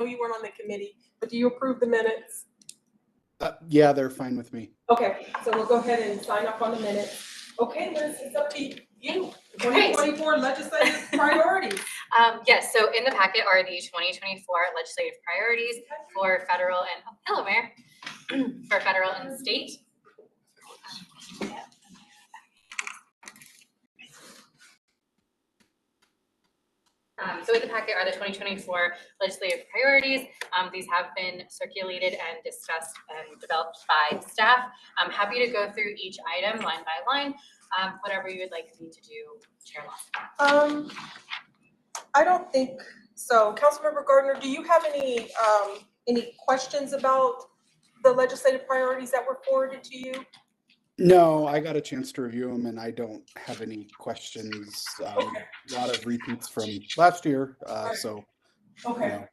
know you weren't on the committee, but do you approve the minutes? Yeah, they're fine with me. Okay, so we'll go ahead and sign up on the minutes. Okay, Liz, it's up to you. 2024 legislative priorities. Yes, so in the packet are the 2024 legislative priorities for federal and, hello, Mayor, for federal and state. So in the packet are the 2024 legislative priorities. These have been circulated and discussed and developed by staff. I'm happy to go through each item line by line, whatever you would like me to do, Chair Lawson. I don't think so. Councilmember Gardner, do you have any questions about the legislative priorities that were forwarded to you? No, I got a chance to review them and I don't have any questions. A lot of repeats from last year. So, okay. You know.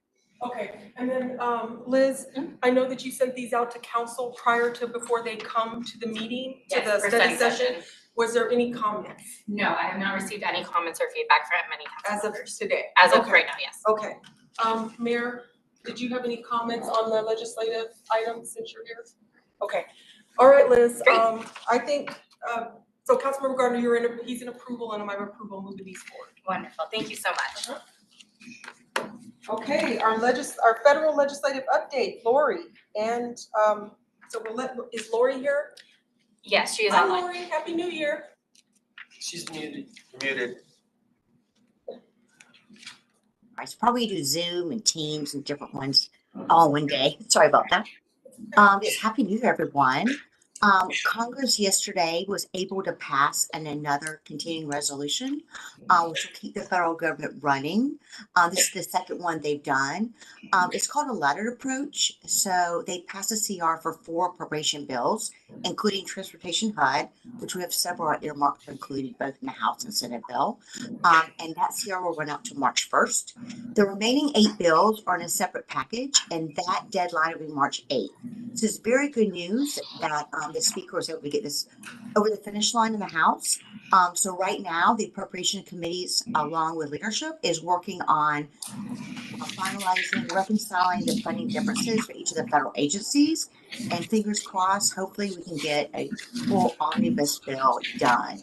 Okay. And then Liz, I know that you sent these out to council before they come to the meeting, to the study session. Was there any comments? No, I have not received any comments or feedback from any council members. As of today? As of right now, yes. Okay. Mayor, did you have any comments on the legislative items since you're here? Okay. All right, Liz. I think, so Councilmember Gardner, he's in approval and I'm in approval moving these forward. Wonderful. Thank you so much. Okay, our federal legislative update, Lori. And so is Lori here? Yes, she is Hi, online. Lori, Happy New Year. She's muted. I should probably do Zoom and Teams and different ones all one day. Sorry about that. It's Happy New Year, everyone. Congress yesterday was able to pass another continuing resolution, which will keep the federal government running. This is the second one they've done. It's called a laddered approach. So they passed a CR for 4 appropriation bills, including transportation HUD, which we have several earmarks included both in the House and Senate bill. And that CR will run out to March 1st. The remaining 8 bills are in a separate package, and that deadline will be March 8th. So it's very good news that the Speaker was able to get this over the finish line in the House. So right now, the appropriation committees, along with leadership, is working on finalizing, reconciling the funding differences for each of the federal agencies. And fingers crossed, hopefully we can get a full omnibus bill done.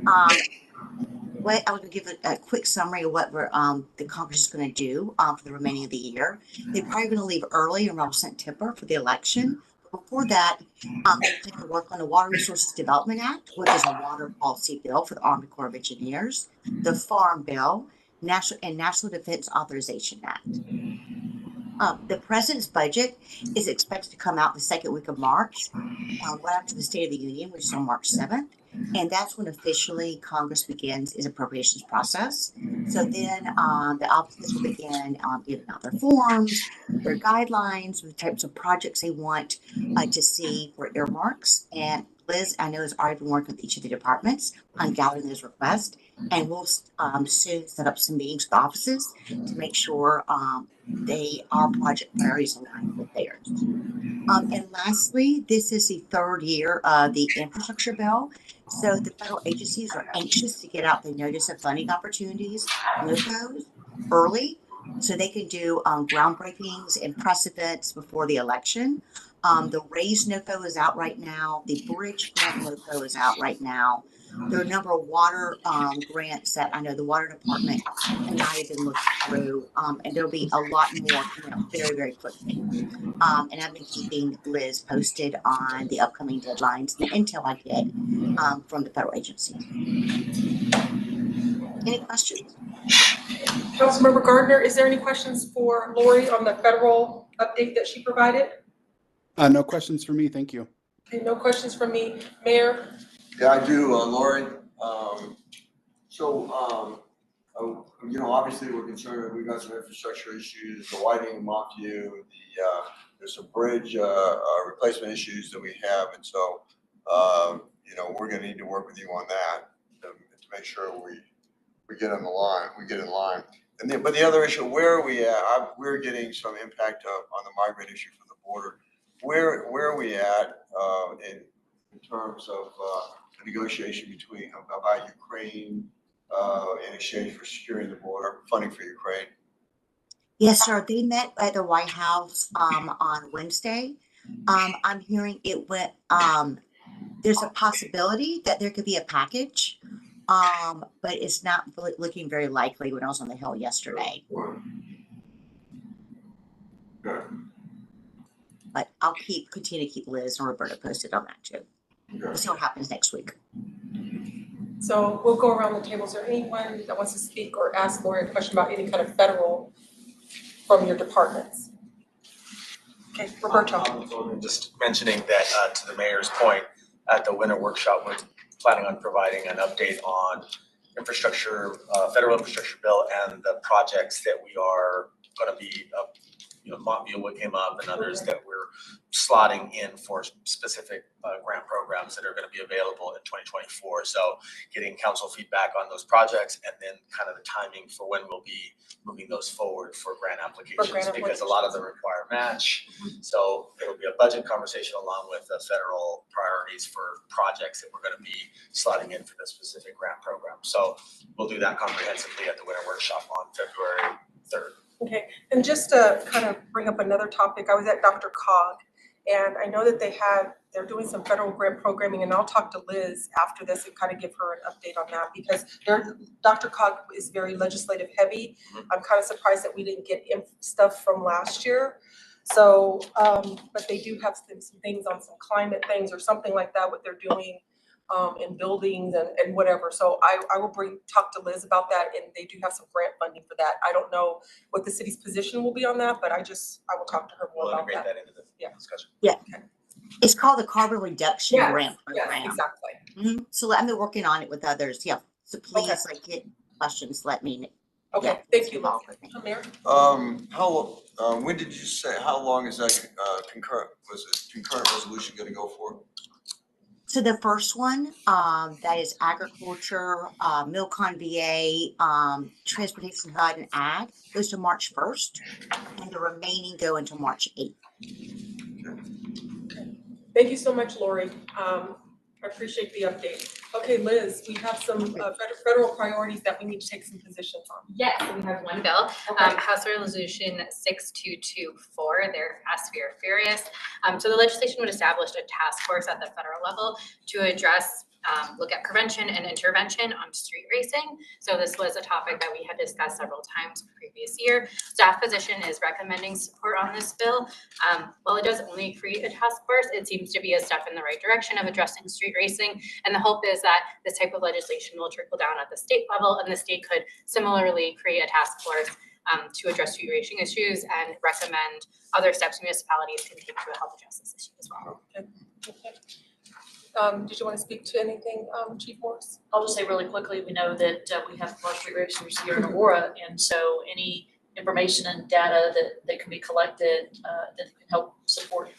I would give a quick summary of what the Congress is going to do for the remaining of the year. They're probably going to leave early around September for the election. Before that, they're going to work on the Water Resources Development Act, which is a water policy bill for the Army Corps of Engineers, the Farm Bill, National Defense Authorization Act. The president's budget is expected to come out the second week of March, right after the State of the Union, which is on March 7th. And that's when officially Congress begins its appropriations process. So then the offices will begin giving out their forms, their guidelines, the types of projects they want to see for earmarks. And Liz, I know, has already been working with each of the departments on gathering those requests. And we'll soon set up some meetings with offices to make sure our project priorities align with theirs. And lastly, this is the 3rd year of the infrastructure bill. So the federal agencies are anxious to get out the notice of funding opportunities, NOFOs, early, so they can do groundbreakings and precedents before the election. The raised NOFO is out right now. The bridge grant NOFO is out right now. There are a number of water grants that I know the water department and I have been looking through, and there'll be a lot more coming up very, very quickly. And I've been keeping Liz posted on the upcoming deadlines and the intel I get from the federal agencies. Any questions? Councilmember Gardner, is there any questions for Lori on the federal update that she provided? No questions for me. Thank you. Okay, no questions from me. Mayor? Yeah, I do, Lori. Obviously we're concerned that we've got some infrastructure issues, the widening of Mockview, there's some bridge replacement issues that we have, and so we're going to need to work with you on that to make sure we get in line. But the other issue, where are we at? We're getting some impact on the migrant issue from the border. Where are we at in terms of the negotiation about Ukraine in exchange for securing the border, funding for Ukraine? Yes, sir. They met at the White House on Wednesday. I'm hearing it went there's a possibility that there could be a package. But it's not looking very likely when I was on the Hill yesterday. Good. But I'll continue to keep Liz and Roberta posted on that too. We'll see what happens next week. So we'll go around the table. Is there anyone that wants to speak or ask Lori a question about any kind of federal from your departments? Okay, Roberto. Just mentioning that to the mayor's point, at the winter workshop, we're planning on providing an update on infrastructure, federal infrastructure bill and the projects that we are going to be, Montview what came up and others that we're slotting in for specific grant programs that are going to be available in 2024. So getting council feedback on those projects and then kind of the timing for when we'll be moving those forward for grant applications because a lot of them require match. So it'll be a budget conversation along with the federal priorities for projects that we're going to be slotting in for the specific grant program. So we'll do that comprehensively at the winter workshop on February 3rd. Okay, and just to kind of bring up another topic, I was at Dr. Cog, and I know that they're doing some federal grant programming, and I'll talk to Liz after this and kind of give her an update on that because Dr. Cog is very legislative heavy. I'm kind of surprised that we didn't get stuff from last year. So, but they do have some things on some climate things or something like that, what they're doing in buildings and whatever. So I will talk to Liz about that, and they do have some grant funding for that. I don't know what the city's position will be on that, but I will talk to her more about that. We'll integrate that into the discussion. Yeah. Okay. It's called the Carbon Reduction Grant Program. Yes, exactly. So I've been working on it with others. Yeah. So please, get questions, let me know. Okay, thank you, Mayor. When did you say, how long is that concurrent resolution gonna go for? So the first one, that is agriculture, Milcon VA, transportation HUD and ag goes to March 1st and the remaining go into March 8th. Thank you so much, Lori. I appreciate the update. Okay, Liz, we have some federal priorities that we need to take some positions on. Yes, we have one bill, Okay. House Resolution 6224, they're fast, we are furious. So the legislation would establish a task force at the federal level to address, look at prevention and intervention on street racing. So this was a topic that we had discussed several times previous year. Staff position is recommending support on this bill. While it does only create a task force, it seems to be a step in the right direction of addressing street racing. And the hope is that this type of legislation will trickle down at the state level, and the state could similarly create a task force to address street racing issues and recommend other steps municipalities can take to help address this issue as well. Okay. Did you want to speak to anything, Chief Morris? I'll just say really quickly, we know that we have a lot of street racers here in Aurora, and so any information and data that can be collected that can help support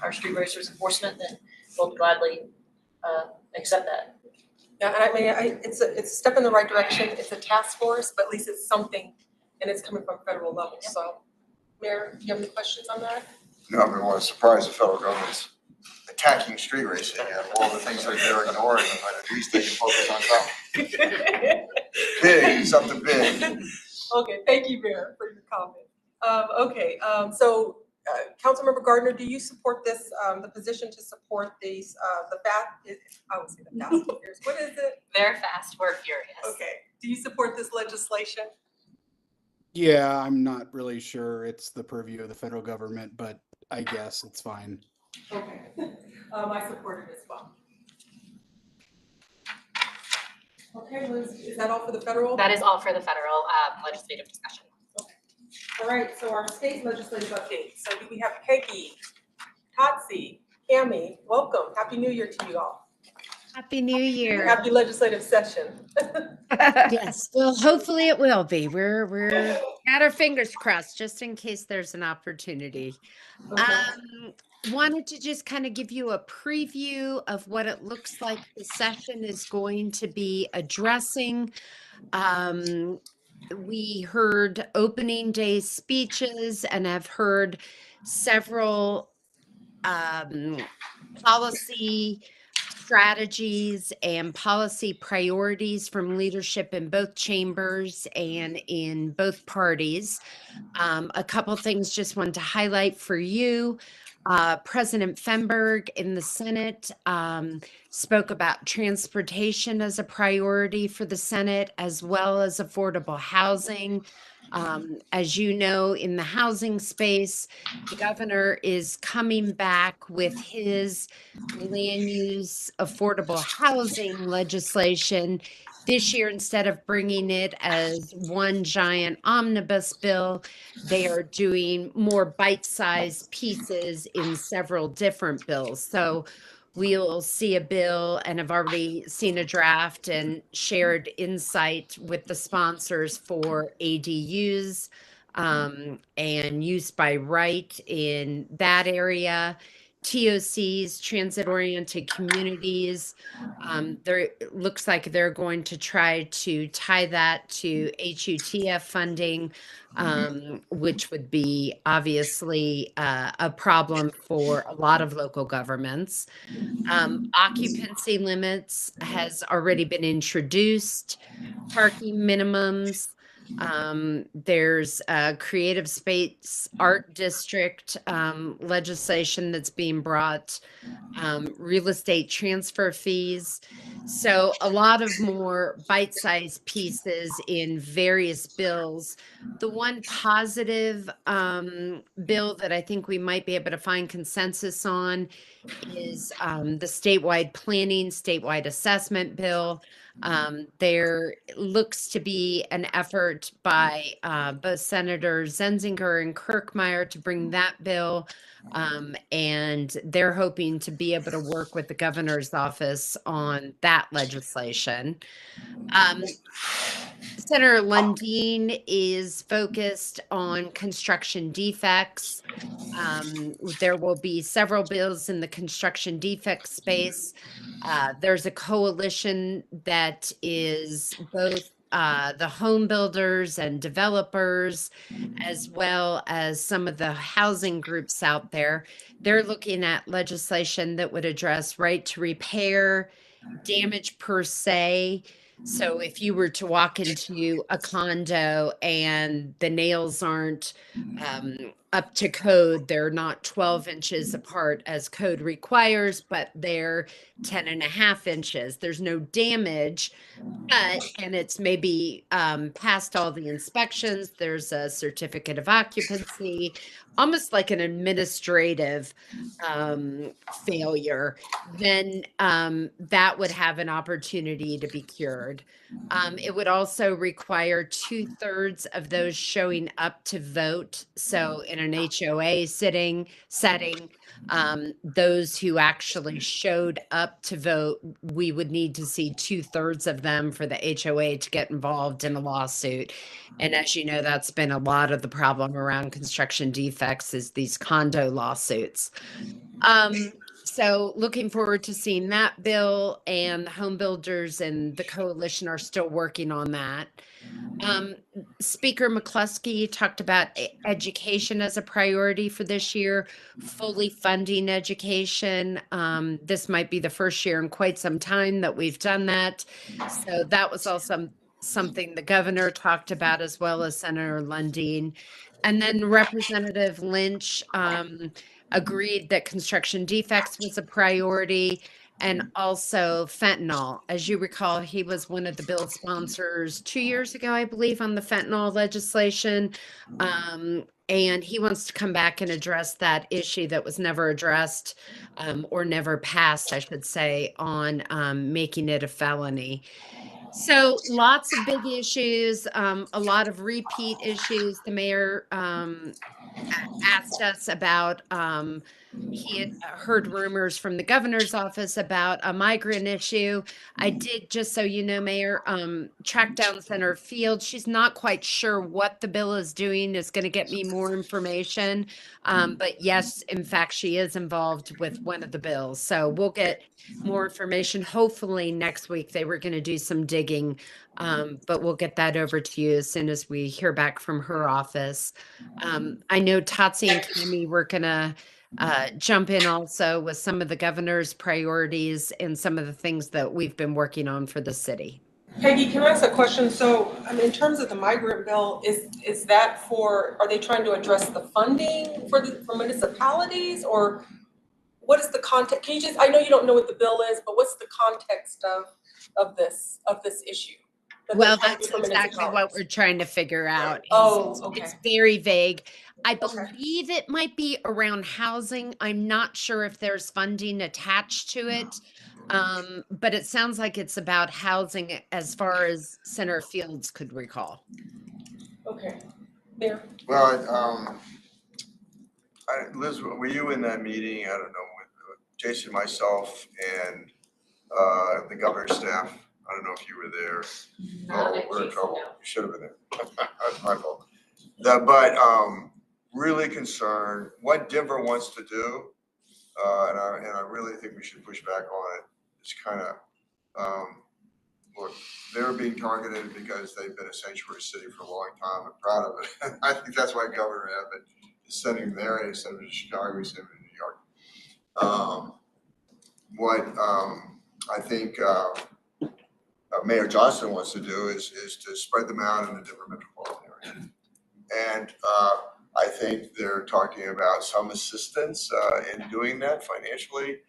our street racers enforcement, then we'll gladly accept that. Yeah, and I mean, it's a step in the right direction. It's a task force, but at least it's something, and it's coming from federal level. So, Mayor, do you have any questions on that? No, I mean, what a surprise the federal government's attacking street racing and all the things that they're ignoring, but at least they can focus on something. Big, something big. Okay, thank you, Mayor, for your comment. So Councilmember Gardner, do you support this, the position to support these, I would say the Fast and Furious, what is it? They're fast, we're furious. Okay, do you support this legislation? Yeah, I'm not really sure it's the purview of the federal government, but I guess it's fine. Okay, I support it as well. Okay, Liz, is that all for the federal? That is all for the federal legislative discussion. Okay. All right, so our state legislative update. So we have Peggy, Tatsi, Cami, welcome. Happy New Year to you all. Happy New Year. Happy legislative session. Yes, well, hopefully it will be. We're got our fingers crossed just in case there's an opportunity. Okay. Wanted to just kind of give you a preview of what it looks like the session is going to be addressing. We heard opening day speeches and have heard several policy strategies and policy priorities from leadership in both chambers and in both parties. A couple things just wanted to highlight for you. President Fenberg in the Senate spoke about transportation as a priority for the Senate, as well as affordable housing. As you know, in the housing space, the governor is coming back with his land use affordable housing legislation this year. Instead of bringing it as one giant omnibus bill, they are doing more bite-sized pieces in several different bills. So we'll see a bill, and I've already seen a draft and shared insight with the sponsors for ADUs and use by right in that area. TOCs, transit-oriented communities. There it looks like they're going to try to tie that to HUTF funding, which would be obviously a problem for a lot of local governments. Occupancy limits has already been introduced, parking minimums. There's a creative space art district legislation that's being brought, real estate transfer fees. So a lot of more bite-sized pieces in various bills. The one positive bill that I think we might be able to find consensus on is the statewide planning, statewide assessment bill. There looks to be an effort by both Senators Zenzinger and Kirkmeyer to bring that bill, and they're hoping to be able to work with the governor's office on that legislation. Senator Lundeen is focused on construction defects. There will be several bills in the construction defect space. There's a coalition that is both the home builders and developers, as well as some of the housing groups out there. They're looking at legislation that would address right to repair, damage per se. So if you were to walk into a condo and the nails aren't up to code, they're not 12 inches apart as code requires, but they're 10.5 inches. There's no damage, and it's maybe past all the inspections. There's a certificate of occupancy, almost like an administrative failure. Then that would have an opportunity to be cured. It would also require 2/3 of those showing up to vote. So in an HOA setting, those who actually showed up to vote, we would need to see 2/3 of them for the HOA to get involved in a lawsuit. And as you know, that's been a lot of the problem around construction defects is these condo lawsuits. So looking forward to seeing that bill, and the home builders and the coalition are still working on that. Speaker McCluskey talked about education as a priority for this year, fully funding education. This might be the first year in quite some time that we've done that. So that was also something the governor talked about, as well as Senator Lundeen. And then Representative Lynch agreed that construction defects was a priority, and also fentanyl. As you recall, he was one of the bill sponsors 2 years ago, I believe, on the fentanyl legislation. And he wants to come back and address that issue that was never addressed, or never passed, I should say, on making it a felony. So lots of big issues, a lot of repeat issues. The mayor asked us about, he had heard rumors from the governor's office about a migrant issue. I did, just so you know, Mayor, track down Senator Field. She's not quite sure what the bill is doing, is going to get me more information. But yes, in fact, she is involved with one of the bills. So we'll get more information. Hopefully next week. They were going to do some digging, but we'll get that over to you as soon as we hear back from her office. I know Tatsi and Tammy were going to jump in also with some of the governor's priorities and some of the things that we've been working on for the city. Peggy, can I ask a question? So, in terms of the migrant bill, is that are they trying to address the funding for municipalities, or what is the context? Can you just, I know you don't know what the bill is, but what's the context of this issue? Well, that's exactly what we're trying to figure out. Okay. It's very vague. I Okay. believe it might be around housing. I'm not sure if there's funding attached to it. But it sounds like it's about housing as far as Center Fields could recall. Okay. Mayor? Well, Liz, were you in that meeting? I don't know, with Jason, myself, and the governor's staff? I don't know if you were there. Oh, we're in trouble. You should have been there. That's my fault. Really concerned what Denver wants to do, and I really think we should push back on it. It's kind of, look, they're being targeted because they've been a sanctuary city for a long time. I'm proud of it. I think that's why Governor Abbott is sending them there. He sent them to Chicago, he sent them to New York. I think Mayor Johnson wants to do is to spread them out in the different metropolitan areas. And I think they're talking about some assistance in doing that financially,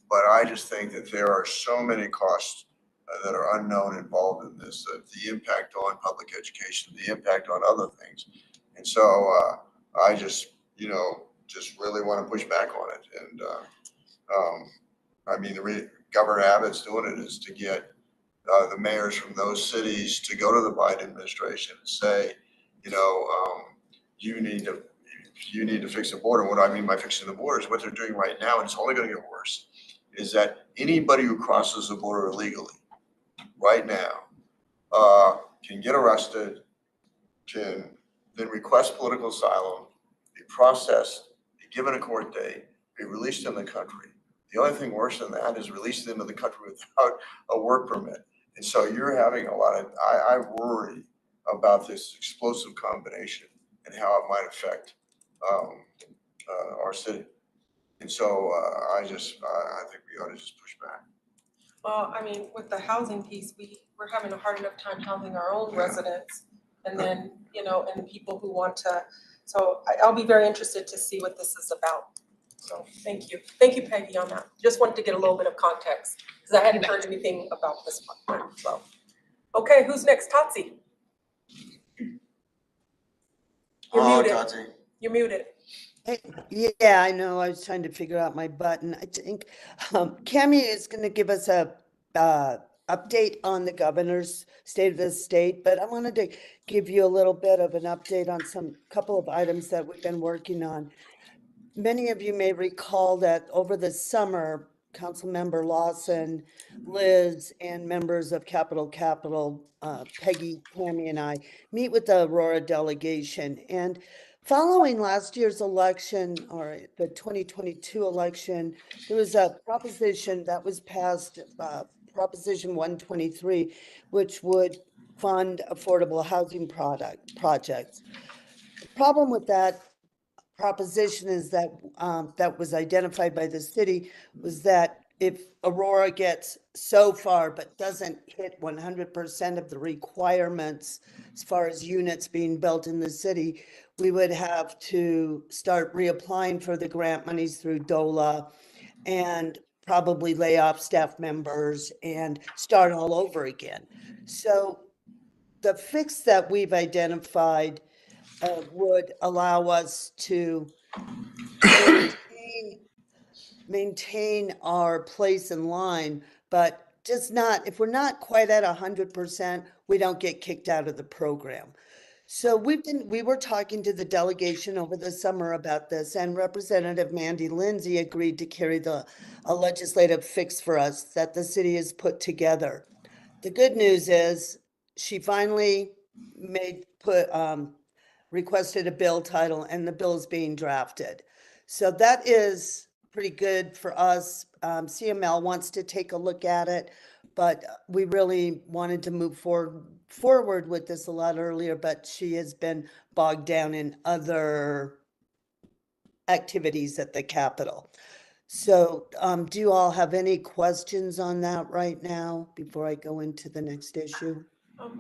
but I just think that there are so many costs that are unknown involved in this, the impact on public education, the impact on other things. And so I just really want to push back on it. And Governor Abbott's doing it is to get the mayors from those cities to go to the Biden administration and say, you need to fix the border. What I mean by fixing the border is what they're doing right now, and it's only going to get worse, is that anybody who crosses the border illegally right now can get arrested, can then request political asylum, be processed, be given a court date, be released in the country. The only thing worse than that is released into the country without a work permit. And so you're having I worry about this explosive combination and how it might affect our city. And so I think we ought to just push back. Well, with the housing piece, we're having a hard enough time housing our own residents, and then, and the people who want to. So I'll be very interested to see what this is about. So thank you, Peggy, on that. Just wanted to get a little bit of context because I hadn't heard anything about this one. So, okay, who's next? Tatsi. You're muted. Tatsi. You're muted. Yeah, I know. I was trying to figure out my button. I think Cammie is going to give us a update on the governor's state of the state, but I wanted to give you a little bit of an update on couple of items that we've been working on. Many of you may recall that over the summer, Councilmember Lawson, Liz, and members of Capitol, Peggy, Cammie, and I meet with the Aurora delegation. And following last year's election, or the 2022 election, there was a proposition that was passed, Proposition 123, which would fund affordable housing projects. The problem with that proposition is that that was identified by the city was that if Aurora gets so far but doesn't hit 100% of the requirements as far as units being built in the city, we would have to start reapplying for the grant monies through DOLA and probably lay off staff members and start all over again. So the fix that we've identified would allow us to maintain our place in line, but just not, if we're not quite at 100%, we don't get kicked out of the program. So we were talking to the delegation over the summer about this, and Representative Mandy Lindsay agreed to carry a legislative fix for us that the city has put together. The good news is she finally requested a bill title, and the bill is being drafted. So that is pretty good for us. CML wants to take a look at it, but we really wanted to move forward with this a lot earlier, but she has been bogged down in other activities at the Capitol. So, do you all have any questions on that right now before I go into the next issue?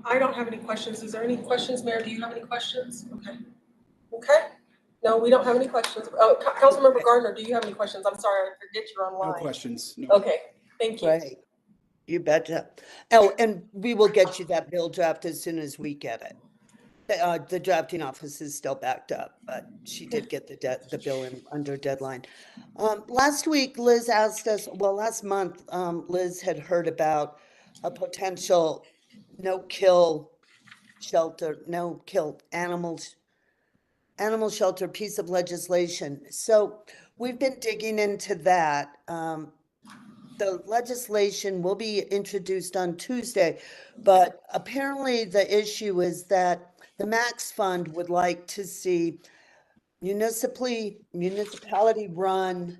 I don't have any questions. Is there any questions, Mayor? Do you have any questions? Okay. Okay. No, we don't have any questions. Oh, Councilmember Gardner, do you have any questions? I'm sorry, I forget you're No online. questions. No. Okay, thank you. Right. You betcha. Oh, and we will get you that bill draft as soon as we get it. The drafting office is still backed up, but she did get the bill in under deadline. Last week, Liz asked us, well, last month, Liz had heard about a potential no-kill shelter, no-kill animal shelter piece of legislation. So we've been digging into that. The legislation will be introduced on Tuesday, but apparently the issue is that the Max Fund would like to see municipality-run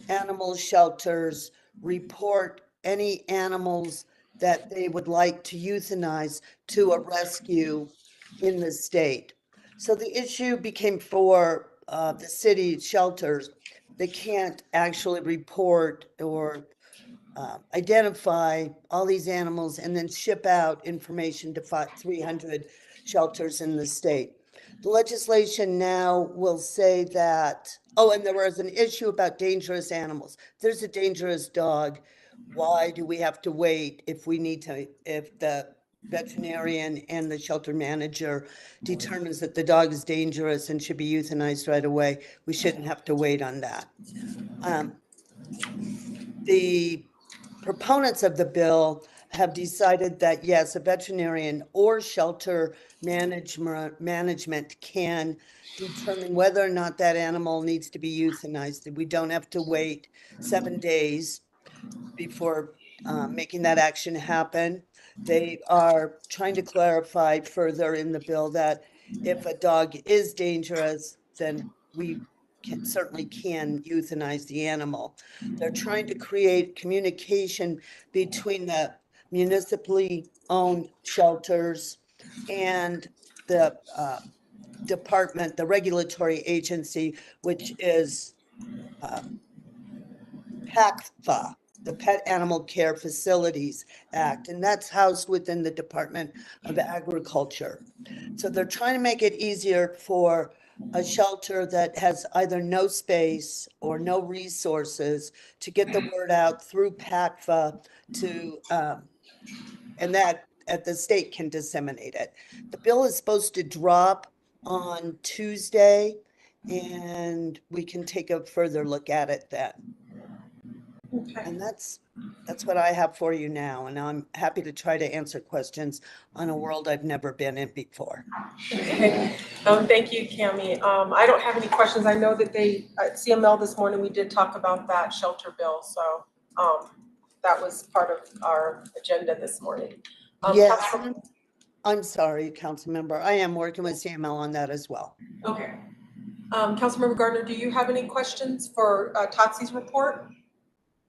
animal shelters report any animals that they would like to euthanize to a rescue in the state. So the issue became for the city shelters. They can't actually report or identify all these animals and then ship out information to 300 shelters in the state. The legislation now will say that, oh, and there was an issue about dangerous animals. There's a dangerous dog. Why do we have to wait if the veterinarian and the shelter manager determines that the dog is dangerous and should be euthanized right away? We shouldn't have to wait on that. The proponents of the bill have decided that yes, a veterinarian or shelter management can determine whether or not that animal needs to be euthanized. We don't have to wait 7 days before making that action happen. They are trying to clarify further in the bill that if a dog is dangerous, then we certainly can euthanize the animal. They're trying to create communication between the municipally owned shelters and the department, the regulatory agency, which is PACFA, the Pet Animal Care Facilities Act, and that's housed within the Department of Agriculture. So they're trying to make it easier for a shelter that has either no space or no resources to get the word out through PACFA to, and that at the state can disseminate it. The bill is supposed to drop on Tuesday, and we can take a further look at it then. Okay. And that's what I have for you now, and I'm happy to try to answer questions on a world I've never been in before. Okay. Thank you, Cammie. I don't have any questions. I know that they, at CML this morning, we did talk about that shelter bill, so that was part of our agenda this morning. Yes, I'm sorry, council member. I am working with CML on that as well. Okay. Councilmember Gardner, do you have any questions for Tatsi's report?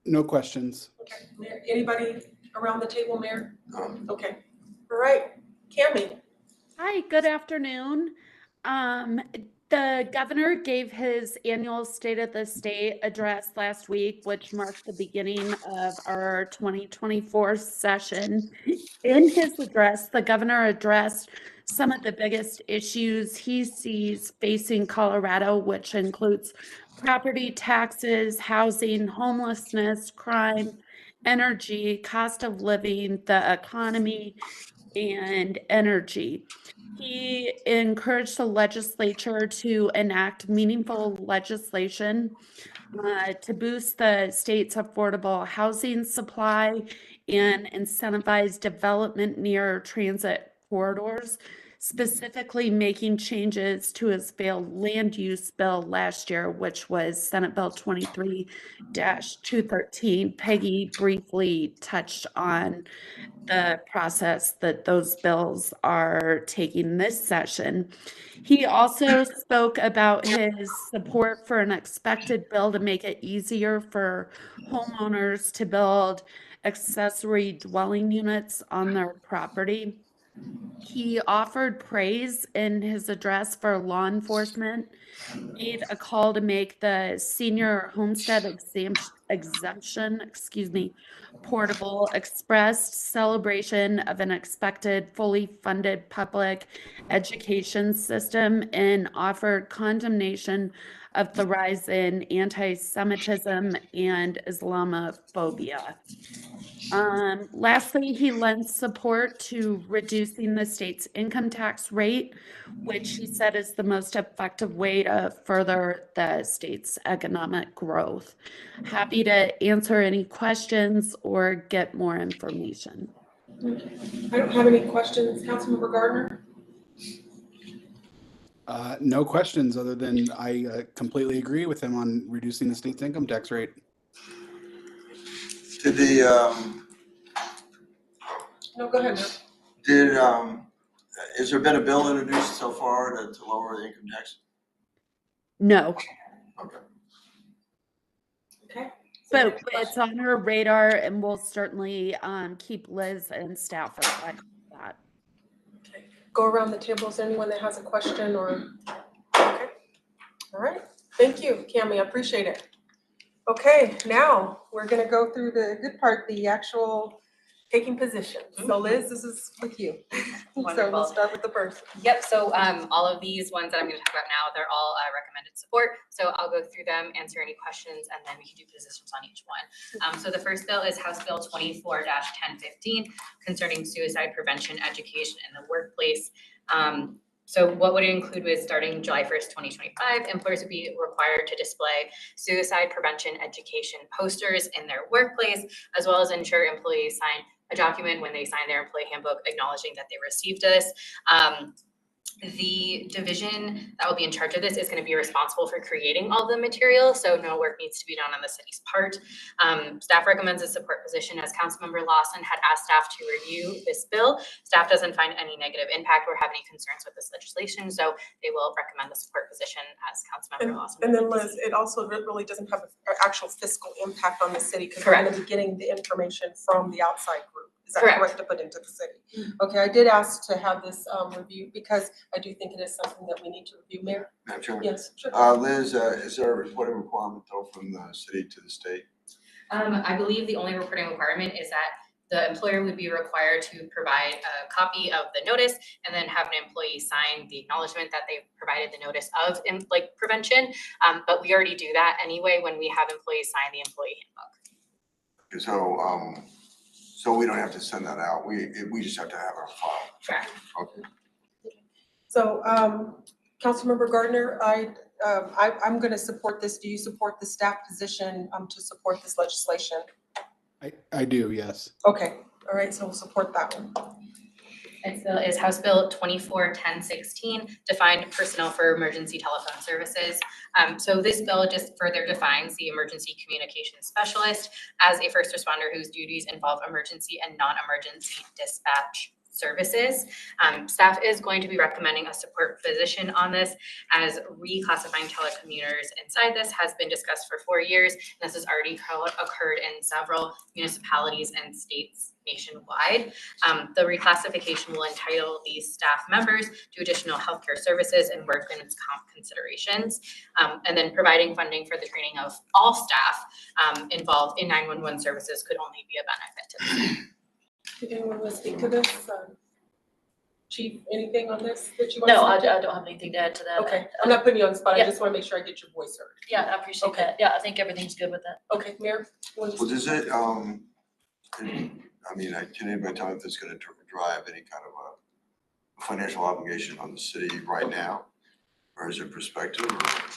No questions. Okay. Mayor, anybody around the table, Mayor? Okay. All right. Cammie. Hi, good afternoon. The governor gave his annual State of the State address last week, which marked the beginning of our 2024 session. In his address, the governor addressed some of the biggest issues he sees facing Colorado, which includes property taxes, housing, homelessness, crime, energy, cost of living, the economy, and energy. He encouraged the legislature to enact meaningful legislation to boost the state's affordable housing supply and incentivize development near transit corridors, specifically making changes to his failed land use bill last year, which was Senate Bill 23-213. Peggy briefly touched on the process that those bills are taking this session. He also spoke about his support for an expected bill to make it easier for homeowners to build accessory dwelling units on their property. He offered praise in his address for law enforcement, made a call to make the senior homestead exemption, portable, expressed celebration of an expected fully funded public education system, and offered condemnation of the rise in anti-Semitism and Islamophobia. Lastly, he lends support to reducing the state's income tax rate, which he said is the most effective way to further the state's economic growth. Happy to answer any questions or get more information. I don't have any questions. Councilmember Gardner? No questions other than I completely agree with him on reducing the state's income tax rate. Did the, No, go ahead, Mayor. did, has there been a bill introduced so far to lower the income tax? No, Okay. Okay. but it's on our radar and we'll certainly keep Liz and staff apprised of that. Okay. Go around the table. Is there anyone that has a question or? Okay. All right. Thank you, Cammie. I appreciate it. Okay, now we're gonna go through the good part, the actual taking position. So Liz, this is with you. So Wonderful. we'll start with the first. Yep, so all of these ones that I'm going to talk about now, they're all recommended support. So I'll go through them, answer any questions, and then we can do positions on each one. So the first bill is House Bill 24-1015 concerning suicide prevention education in the workplace. So what would it include was starting July 1st, 2025, employers would be required to display suicide prevention education posters in their workplace, as well as ensure employees sign a document when they sign their employee handbook acknowledging that they received this. The division that will be in charge of this is going to be responsible for creating all the material, so no work needs to be done on the city's part. Staff recommends a support position as Councilmember Lawson had asked staff to review this bill. Staff doesn't find any negative impact or have any concerns with this legislation, so they will recommend the support position as Councilmember Lawson. And then Liz, it also really doesn't have an actual fiscal impact on the city because we're going to be getting the information from the outside group. Is that correct to put into the city? Okay, I did ask to have this reviewed because I do think it is something that we need to review. Mayor? Madam Chairman? Yes, sure. Liz, is there a reporting requirement though from the city to the state? I believe the only reporting requirement is that the employer would be required to provide a copy of the notice and then have an employee sign the acknowledgement that they provided the notice of prevention. But we already do that anyway when we have employees sign the employee handbook. So we don't have to send that out. We just have to have our file. Correct. Okay. So, Councilmember Gardner, I'm going to support this. Do you support the staff position to support this legislation? I do, yes. Okay, all right, so we'll support that one. Next bill is House Bill 24-1016, defined personnel for emergency telephone services. So this bill just further defines the emergency communication specialist as a first responder whose duties involve emergency and non-emergency dispatch services. Staff is going to be recommending a support position on this as reclassifying telecommuters inside this has been discussed for 4 years. And this has already occurred in several municipalities and states nationwide. The reclassification will entitle these staff members to additional healthcare services and workman's comp considerations, and then providing funding for the training of all staff involved in 911 services could only be a benefit to the city. Did anyone want to speak to this? Chief, anything on this that you want No, to I speak to? don't have anything to add to that. Okay, I'm not putting you on the spot. I Yeah. just want to make sure I get your voice heard. Yeah, I appreciate Okay. that. Yeah, I think everything's good with that. Okay, Mayor? you want to Well, does it, can anybody tell me if it's gonna drive any kind of a financial obligation on the city right now? Or is it prospective?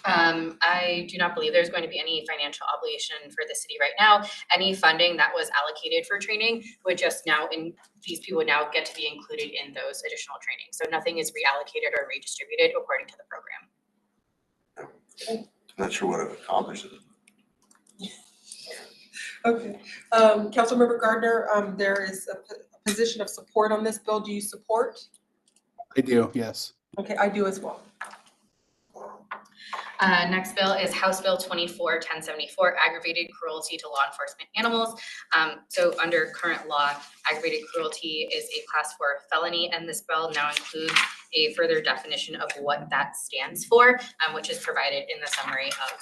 I do not believe there's going to be any financial obligation for the city right now. Any funding that was allocated for training would just now, these people would now get to be included in those additional trainings. So nothing is reallocated or redistributed according to the program. I'm not sure what it accomplishes. Okay, Councilmember Gardner, there is a position of support on this bill. Do you support? I do, yes. Okay, I do as well. Next bill is House Bill 24-1074, aggravated cruelty to law enforcement animals. So under current law, aggravated cruelty is a class 4 felony, and this bill now includes a further definition of what that stands for, which is provided in the summary of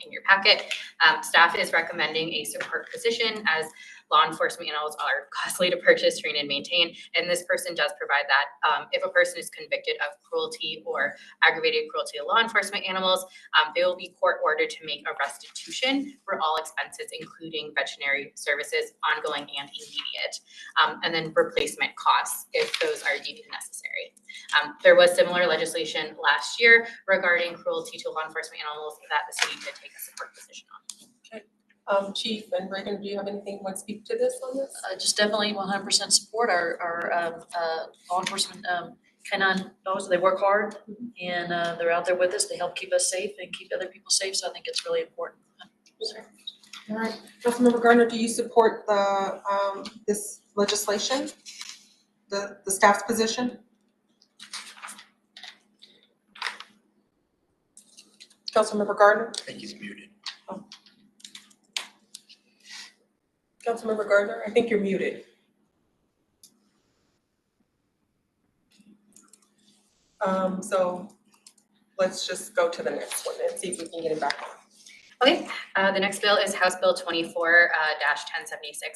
in your packet. Staff is recommending a support position as law enforcement animals are costly to purchase, train, and maintain. And this person does provide that. If a person is convicted of cruelty or aggravated cruelty to law enforcement animals, they will be court ordered to make a restitution for all expenses, including veterinary services, ongoing and immediate, and then replacement costs if those are deemed necessary. There was similar legislation last year regarding cruelty to law enforcement animals that the city did take a support position on. Chief and Reagan, do you have anything you want to speak to this on this? Just definitely 100% support our law enforcement canine dogs. They work hard and they're out there with us. They help keep us safe and keep other people safe. So I think it's really important. All right, Councilmember Gardner, do you support the this legislation, the staff's position? Councilmember Gardner? I think he's muted. Oh. Councilmember Gardner, I think you're muted. So let's just go to the next one and see if we can get it back on. Okay, the next bill is House Bill 24-1076,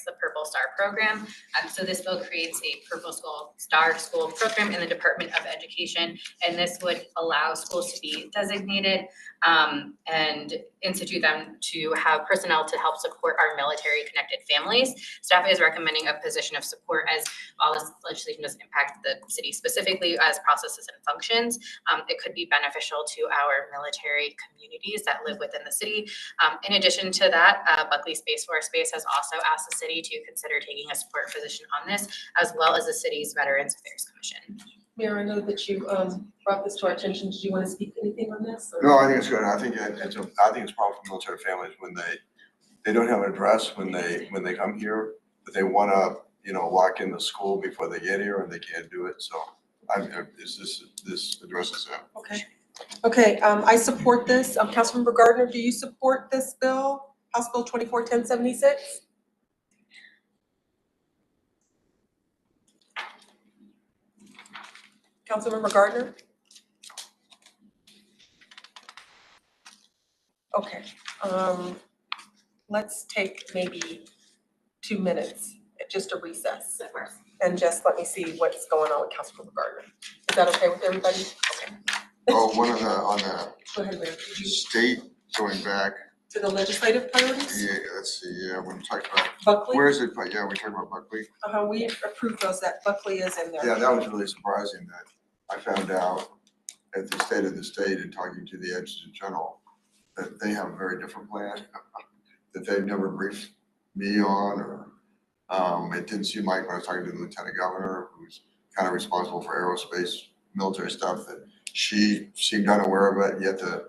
the Purple Star Program. So this bill creates a Purple Star School program in the Department of Education, and this would allow schools to be designated and institute them to have personnel to help support our military-connected families. Staff is recommending a position of support as while this legislation doesn't impact the city specifically as processes and functions. It could be beneficial to our military communities that live within the city. In addition to that, Buckley Space Force Base has also asked the city to consider taking a support position on this, as well as the city's Veterans Affairs Commission. Mayor, I know that you brought this to our attention. Did you want to speak anything on this? Or? No, I think it's good. I think it's a problem for military families when they don't have an address when they come here, but they want to walk in the school before they get here and they can't do it. So this addresses that. Okay. Okay, I support this. Councilmember Gardner, do you support this bill, House Bill 24-1076? Councilmember Gardner? Okay, let's take maybe 2 minutes, just a recess. And just let me see what's going on with Councilmember Gardner. Is that okay with everybody? Okay. Oh, on the Go ahead, Mayor. Did you- state going back. To the legislative priorities? Yeah, let's see. Yeah, when we talked about Buckley? where is it? But yeah, we talked about Buckley. We approved those, that Buckley is in there. Yeah, that was really surprising that I found out at the state of the state and talking to the Adjutant General that they have a very different plan that they've never briefed me on, or it didn't seem like when I was talking to the Lieutenant Governor, who's kind of responsible for aerospace military stuff, that she seemed unaware of it, yet the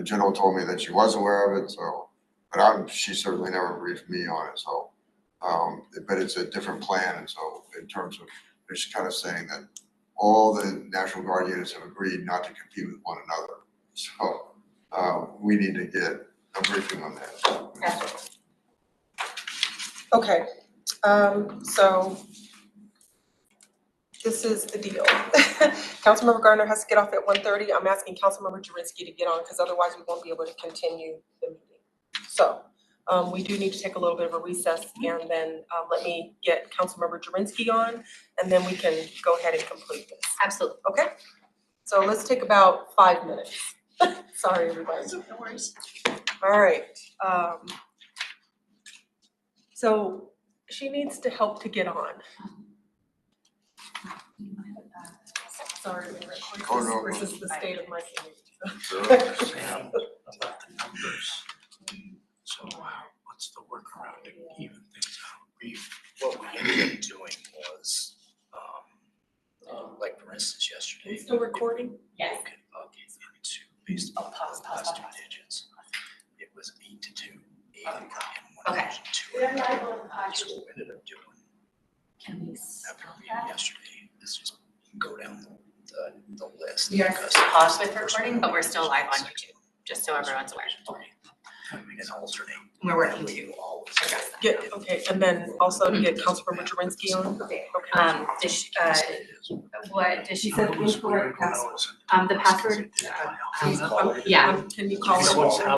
general told me that she was aware of it. So, but she certainly never briefed me on it. So, but it's a different plan. And so in terms of, they're just kind of saying that all the National Guard units have agreed not to compete with one another. So we need to get a briefing on that. Okay, so this is the deal. Councilmember Gardner has to get off at 1:30. I'm asking Councilmember Jurinsky to get on because otherwise we won't be able to continue the meeting. So we do need to take a little bit of a recess, and then let me get Councilmember Jurinsky on, and then we can go ahead and complete this. Absolutely. Okay? So let's take about 5 minutes. Sorry, everybody. No worries. All right. So she needs to help to get on. Sorry, Oh, no. this is the state of my community. Sam, about the numbers. So what's the workaround to even things out? What we ended up doing was, like for instance, Are we yesterday. still recording? Yes. Okay, into based on the last two digits. It was 8 to 2. 8 and 1 Okay. and 2. So what we ended up doing Can we after the meeting yesterday is just go down the list. We are because- paused with recording, but we're still live on YouTube. just so everyone's aware. An alternate. We're working to address that. Okay, and then also to get Councilmember Jurinsky on. Okay. Does she, what, does she said incorrect password? The password, yeah. Can you call it?